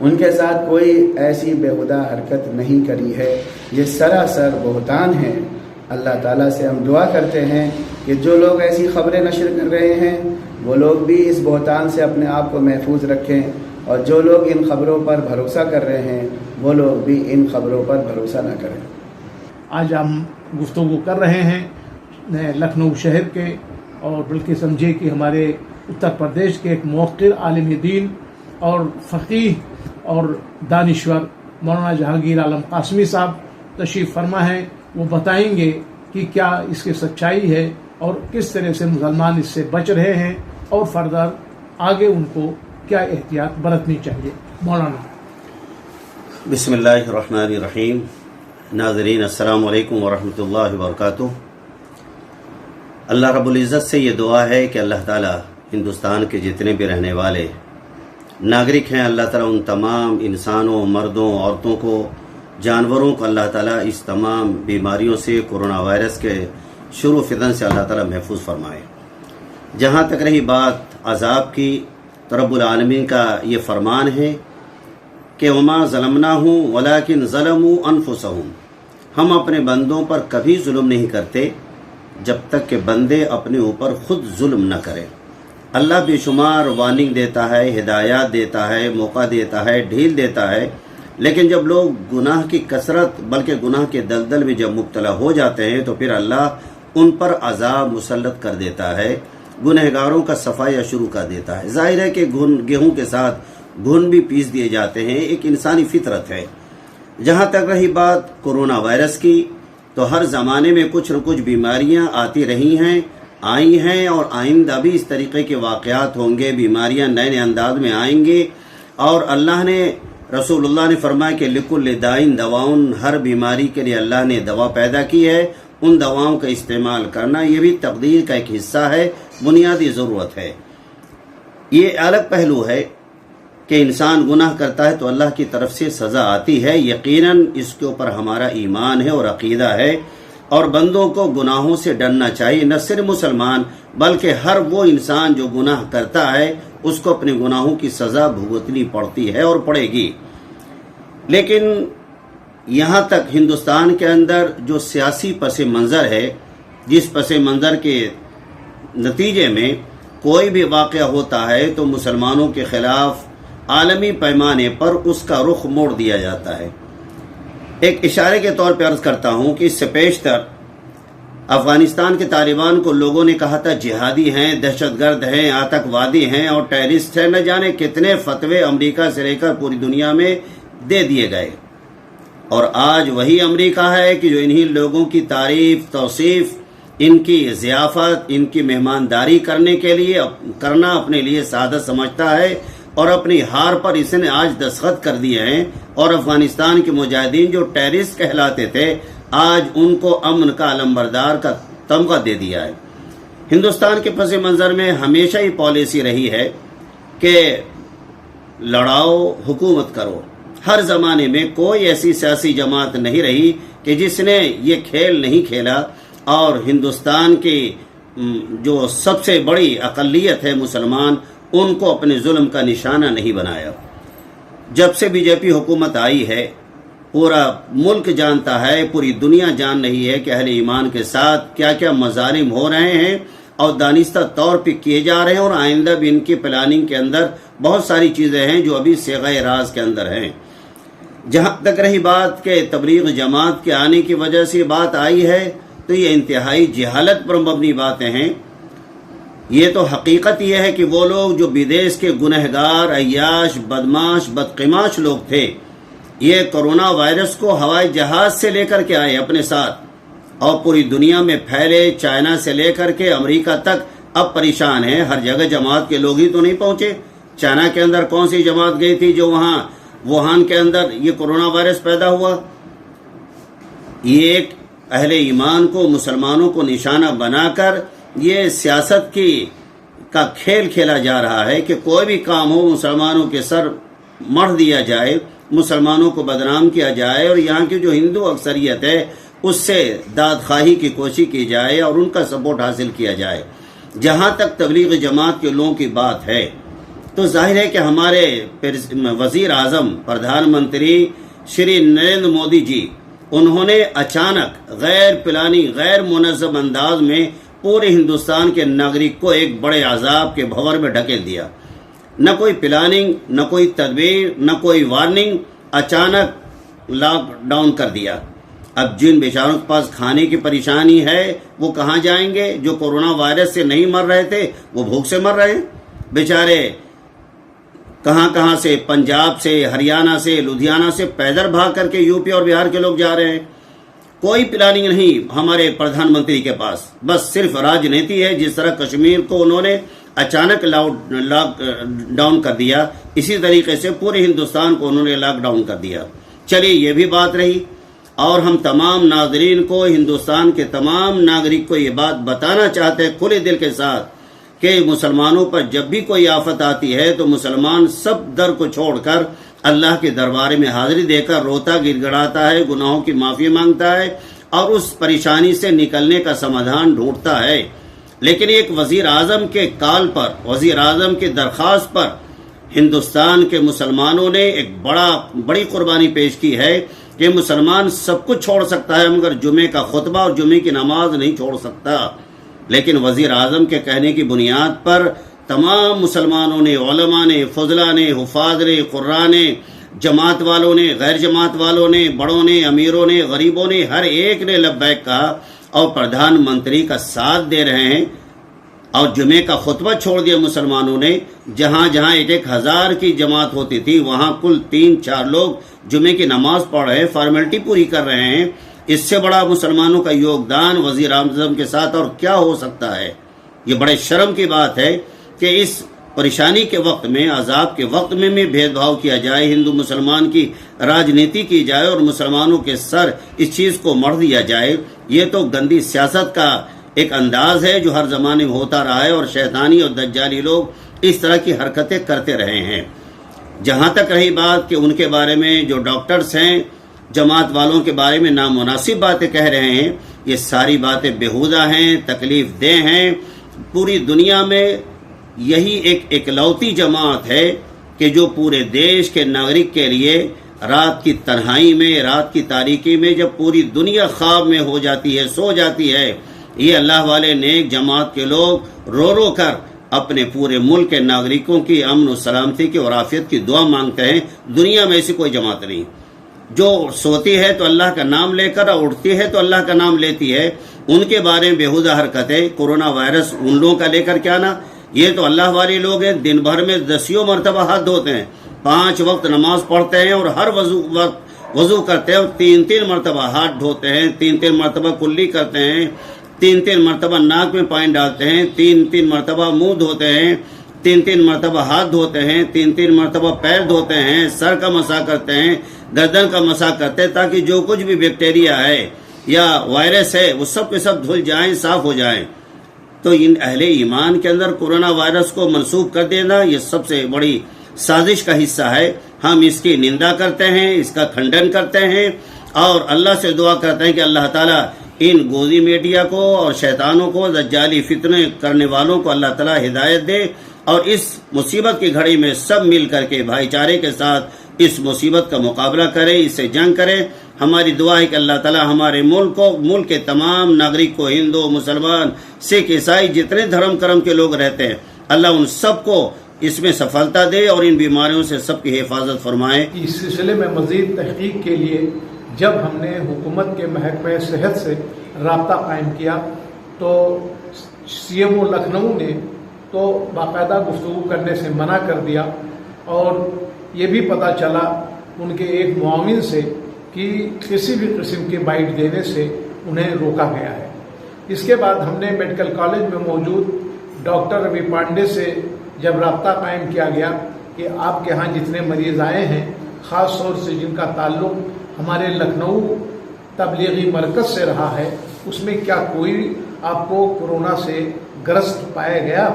ان کے ساتھ کوئی ایسی بےہودہ حرکت نہیں کری ہے، یہ سراسر بہتان ہے۔ اللہ تعالیٰ سے ہم دعا کرتے ہیں کہ جو لوگ ایسی خبریں نشر کر رہے ہیں وہ لوگ بھی اس بہتان سے اپنے آپ کو محفوظ رکھیں، اور جو لوگ ان خبروں پر بھروسہ کر رہے ہیں وہ لوگ بھی ان خبروں پر بھروسہ نہ کریں۔ آج ہم گفتگو کر رہے ہیں لکھنؤ شہر کے، اور بلکہ سمجھے کہ ہمارے اتر پردیش کے ایک موقر عالم دین اور فقیہ اور دانشور مولانا جہانگیر عالم قاسمی صاحب تشریف فرما ہے۔ وہ بتائیں گے کہ کیا اس کی سچائی ہے اور کس طرح سے مسلمان اس سے بچ رہے ہیں، اور فردر آگے ان کو کیا احتیاط برتنی چاہیے۔ مولانا۔ بسم اللہ الرحمن الرحیم۔ ناظرین السلام علیکم ورحمۃ اللہ وبرکاتہ۔ اللہ رب العزت سے یہ دعا ہے کہ اللہ تعالیٰ ہندوستان کے جتنے بھی رہنے والے ناگرک ہیں، اللہ تعالیٰ ان تمام انسانوں، مردوں، عورتوں کو، جانوروں کو اللہ تعالیٰ اس تمام بیماریوں سے، کورونا وائرس کے شروع فتن سے اللہ تعالیٰ محفوظ فرمائے۔ جہاں تک رہی بات عذاب کی، تو رب العالمین کا یہ فرمان ہے کہ وما ظلمناہم ولکن ظلموا انفسہم، ہم اپنے بندوں پر کبھی ظلم نہیں کرتے جب تک کہ بندے اپنے اوپر خود ظلم نہ کریں۔ اللہ بے شمار وارننگ دیتا ہے، ہدایات دیتا ہے، موقع دیتا ہے، ڈھیل دیتا ہے، لیکن جب لوگ گناہ کی کثرت بلکہ گناہ کے دلدل میں جب مبتلا ہو جاتے ہیں تو پھر اللہ ان پر عذاب مسلط کر دیتا ہے، گنہگاروں کا صفائیہ شروع کر دیتا ہے۔ ظاہر ہے کہ گیہوں کے ساتھ گھن بھی پیس دیے جاتے ہیں، ایک انسانی فطرت ہے۔ جہاں تک رہی بات کورونا وائرس کی، تو ہر زمانے میں کچھ نہ کچھ بیماریاں آتی رہی ہیں، آئی ہیں، اور آئندہ بھی اس طریقے کے واقعات ہوں گے، بیماریاں نئے نئے انداز میں آئیں گے۔ اور اللہ نے، رسول اللہ نے فرمایا کہ لکل دائن دواؤن، ہر بیماری کے لیے اللہ نے دوا پیدا کی ہے، ان دواؤں کا استعمال کرنا یہ بھی تقدیر کا ایک حصہ ہے، بنیادی ضرورت ہے۔ یہ الگ پہلو ہے کہ انسان گناہ کرتا ہے تو اللہ کی طرف سے سزا آتی ہے، یقیناً اس کے اوپر ہمارا ایمان ہے اور عقیدہ ہے، اور بندوں کو گناہوں سے ڈرنا چاہیے، نہ صرف مسلمان بلکہ ہر وہ انسان جو گناہ کرتا ہے اس کو اپنے گناہوں کی سزا بھگتنی پڑتی ہے اور پڑے گی۔ لیکن یہاں تک ہندوستان کے اندر جو سیاسی پس منظر ہے، جس پس منظر کے نتیجے میں کوئی بھی واقعہ ہوتا ہے تو مسلمانوں کے خلاف عالمی پیمانے پر اس کا رخ موڑ دیا جاتا ہے۔ ایک اشارے کے طور پہ عرض کرتا ہوں کہ اس سے پیشتر افغانستان کے طالبان کو لوگوں نے کہا تھا جہادی ہیں، دہشت گرد ہیں، آتنکوادی ہیں اور ٹیررسٹ ہیں، نہ جانے کتنے فتوے امریکہ سے لے کر پوری دنیا میں دے دیے گئے۔ اور آج وہی امریکہ ہے کہ جو انہی لوگوں کی تعریف، توصیف، ان کی ضیافت، ان کی مہمانداری کرنا اپنے لیے سعادت سمجھتا ہے، اور اپنی ہار پر اس نے آج دستخط کر دیے ہیں، اور افغانستان کے مجاہدین جو ٹیررسٹ کہلاتے تھے آج ان کو امن کا علمبردار کا تمغہ دے دیا ہے۔ ہندوستان کے پس منظر میں ہمیشہ ہی پالیسی رہی ہے کہ لڑاؤ، حکومت کرو۔ ہر زمانے میں کوئی ایسی سیاسی جماعت نہیں رہی کہ جس نے یہ کھیل نہیں کھیلا، اور ہندوستان کی جو سب سے بڑی اقلیت ہے مسلمان، ان کو اپنے ظلم کا نشانہ نہیں بنایا۔ جب سے بی جے پی حکومت آئی ہے، پورا ملک جانتا ہے، پوری دنیا جان رہی ہے کہ اہل ایمان کے ساتھ کیا کیا مظالم ہو رہے ہیں اور دانستہ طور پہ کیے جا رہے ہیں، اور آئندہ بھی ان کی پلاننگ کے اندر بہت ساری چیزیں ہیں جو ابھی صیغہ راز کے اندر ہیں۔ جہاں تک رہی بات کہ تبلیغ جماعت کے آنے کی وجہ سے بات آئی ہے، تو یہ انتہائی جہالت پر مبنی باتیں ہیں۔ یہ تو حقیقت یہ ہے کہ وہ لوگ جو بدیش کے گنہگار، عیاش، بدماش، بدقماش لوگ تھے، یہ کرونا وائرس کو ہوائی جہاز سے لے کر کے آئے اپنے ساتھ، اور پوری دنیا میں پھیلے، چائنا سے لے کر کے امریکہ تک اب پریشان ہیں۔ ہر جگہ جماعت کے لوگ ہی تو نہیں پہنچے۔ چائنا کے اندر کون سی جماعت گئی تھی جو وہاں ووہان کے اندر یہ کرونا وائرس پیدا ہوا؟ یہ ایک اہل ایمان کو، مسلمانوں کو نشانہ بنا کر یہ سیاست کا کھیل کھیلا جا رہا ہے کہ کوئی بھی کام ہو مسلمانوں کے سر مڑ دیا جائے، مسلمانوں کو بدنام کیا جائے، اور یہاں کی جو ہندو اکثریت ہے اس سے داد خواہی کی کوشش کی جائے اور ان کا سپورٹ حاصل کیا جائے۔ جہاں تک تبلیغ جماعت کے لوگوں کی بات ہے، تو ظاہر ہے کہ ہمارے وزیر اعظم پردھان منتری شری نریندر مودی جی، انہوں نے اچانک غیر پلانی غیر منظم انداز میں پورے ہندوستان کے ناگرک کو ایک بڑے عذاب کے بھنور میں ڈھکیل دیا. نہ کوئی پلاننگ، نہ کوئی تدبیر، نہ کوئی وارننگ، اچانک لاک ڈاؤن کر دیا. اب جن بیچاروں کے پاس کھانے کی پریشانی ہے وہ کہاں جائیں گے؟ جو کورونا وائرس سے نہیں مر رہے تھے وہ بھوک سے مر رہے ہیں بیچارے. کہاں سے، پنجاب سے، ہریانہ سے، لدھیانہ سے پیدل بھاگ کر کے یو پی اور بہار کے لوگ جا رہے ہیں. کوئی پلاننگ نہیں ہمارے پردھان منتری کے پاس، بس صرف راجنیتی ہے. جس طرح کشمیر کو انہوں نے اچانک لاک ڈاؤن کر دیا، اسی طریقے سے پورے ہندوستان کو انہوں نے لاک ڈاؤن کر دیا. چلیے یہ بھی بات رہی، اور ہم تمام ناظرین کو، ہندوستان کے تمام ناگرک کو یہ بات بتانا چاہتے ہیں کھلے دل کے ساتھ کہ مسلمانوں پر جب بھی کوئی آفت آتی ہے تو مسلمان سب در کو چھوڑ کر اللہ کے دربار میں حاضری دے کر روتا گڑ گڑاتا ہے، گناہوں کی معافی مانگتا ہے اور اس پریشانی سے نکلنے کا سمادھان ڈھونڈتا ہے. لیکن ایک وزیر اعظم کے کال پر، وزیر اعظم کی درخواست پر ہندوستان کے مسلمانوں نے ایک بڑی قربانی پیش کی ہے کہ مسلمان سب کچھ چھوڑ سکتا ہے مگر جمعے کا خطبہ اور جمعے کی نماز نہیں چھوڑ سکتا. لیکن وزیر اعظم کے کہنے کی بنیاد پر تمام مسلمانوں نے، علماء نے، فضلاء نے، حفاظ نے، قراء نے، جماعت والوں نے، غیر جماعت والوں نے، بڑوں نے، امیروں نے، غریبوں نے، ہر ایک نے لبیک کہا اور پردھان منتری کا ساتھ دے رہے ہیں. اور جمعے کا خطبہ چھوڑ دیا مسلمانوں نے. جہاں 1,000 کی جماعت ہوتی تھی وہاں کل 3-4 لوگ جمعے کی نماز پڑھ رہے ہیں، فارمیلٹی پوری کر رہے ہیں. اس سے بڑا مسلمانوں کا یوگدان وزیر اعظم کے ساتھ اور کیا ہو سکتا ہے؟ یہ بڑے شرم کی بات ہے کہ اس پریشانی کے وقت میں، عذاب کے وقت میں بھید بھاؤ کیا جائے، ہندو مسلمان کی راجنیتی کی جائے اور مسلمانوں کے سر اس چیز کو مڑ دیا جائے. یہ تو گندی سیاست کا ایک انداز ہے جو ہر زمانے میں ہوتا رہا ہے، اور شیطانی اور دجالی لوگ اس طرح کی حرکتیں کرتے رہے ہیں. جہاں تک رہی بات کہ ان کے بارے میں جو ڈاکٹرز ہیں، جماعت والوں کے بارے میں نامناسب باتیں کہہ رہے ہیں، یہ ساری باتیں بیہودہ ہیں، تکلیف دہ ہیں. پوری دنیا میں یہی ایک اکلوتی جماعت ہے کہ جو پورے دیش کے ناگرک کے لیے رات کی تنہائی میں، رات کی تاریکی میں، جب پوری دنیا خواب میں ہو جاتی ہے، سو جاتی ہے، یہ اللہ والے نیک جماعت کے لوگ رو رو کر اپنے پورے ملک کے ناگرکوں کی امن و سلامتی کی اور عافیت کی دعا مانگتے ہیں. دنیا میں ایسی کوئی جماعت نہیں جو سوتی ہے تو اللہ کا نام لے کر اور اٹھتی ہے تو اللہ کا نام لیتی ہے. ان کے بارے میں بیہودہ حرکتیں، کورونا وائرس ان لوگوں کا لے کر کیا نا، یہ تو اللہ والے لوگ ہیں. دن بھر میں 10 مرتبہ ہاتھ دھوتے ہیں، 5 وقت نماز پڑھتے ہیں اور ہر وضو کرتے ہیں اور 3 مرتبہ ہاتھ دھوتے ہیں، 3 مرتبہ کلی کرتے ہیں، 3 مرتبہ ناک میں پانی ڈالتے ہیں، 3 مرتبہ منہ دھوتے ہیں، 3 مرتبہ ہاتھ دھوتے ہیں، 3 مرتبہ پیر دھوتے ہیں، سر کا مسح کرتے ہیں، گردن کا مسح کرتے ہیں، تاکہ جو کچھ بھی بیکٹیریا ہے یا وائرس ہے وہ سب کے سب دھل جائیں، صاف ہو جائیں. تو ان اہل ایمان کے اندر کورونا وائرس کو منسوخ کر دینا یہ سب سے بڑی سازش کا حصہ ہے. ہم اس کی نندا کرتے ہیں، اس کا کھنڈن کرتے ہیں اور اللہ سے دعا کرتے ہیں کہ اللہ تعالیٰ ان گوزی میڈیا کو اور شیطانوں کو، دجالی فتنے کرنے والوں کو اللہ تعالیٰ ہدایت دے اور اس مصیبت کی گھڑی میں سب مل کر کے بھائی چارے کے ساتھ اس مصیبت کا مقابلہ کرے، اس سے جنگ کرے. ہماری دعا ہے کہ اللہ تعالیٰ ہمارے ملک کے تمام ناگرک کو، ہندو، مسلمان، سکھ، عیسائی، جتنے دھرم کرم کے لوگ رہتے ہیں، اللہ ان سب کو اس میں سفلتا دے اور ان بیماریوں سے سب کی حفاظت فرمائے. اس سلسلے میں مزید تحقیق کے لیے جب ہم نے حکومت کے محکمہ صحت سے رابطہ قائم کیا تو CMO لکھنؤ نے تو باقاعدہ گفتگو کرنے سے منع کر دیا، اور یہ بھی پتہ چلا ان کے ایک معاون سے کہ کسی بھی قسم کے بائٹ دینے سے انہیں روکا گیا ہے. اس کے بعد ہم نے میڈیکل کالج میں موجود ڈاکٹر روی پانڈے سے جب رابطہ قائم کیا گیا کہ آپ کے ہاں جتنے مریض آئے ہیں، خاص طور سے جن کا تعلق ہمارے لکھنؤ تبلیغی مرکز سے رہا ہے، اس میں کیا کوئی آپ کو کورونا سے گرست پایا گیا؟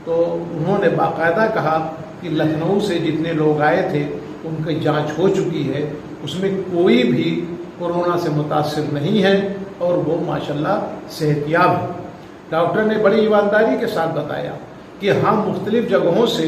تو انہوں نے باقاعدہ کہا کہ لکھنؤ سے جتنے لوگ آئے تھے ان کی جانچ ہو چکی ہے، اس میں کوئی بھی کورونا سے متاثر نہیں ہے اور وہ ماشاءاللہ صحت یاب ہے. ڈاکٹر نے بڑی ایمانداری کے ساتھ بتایا کہ ہاں مختلف جگہوں سے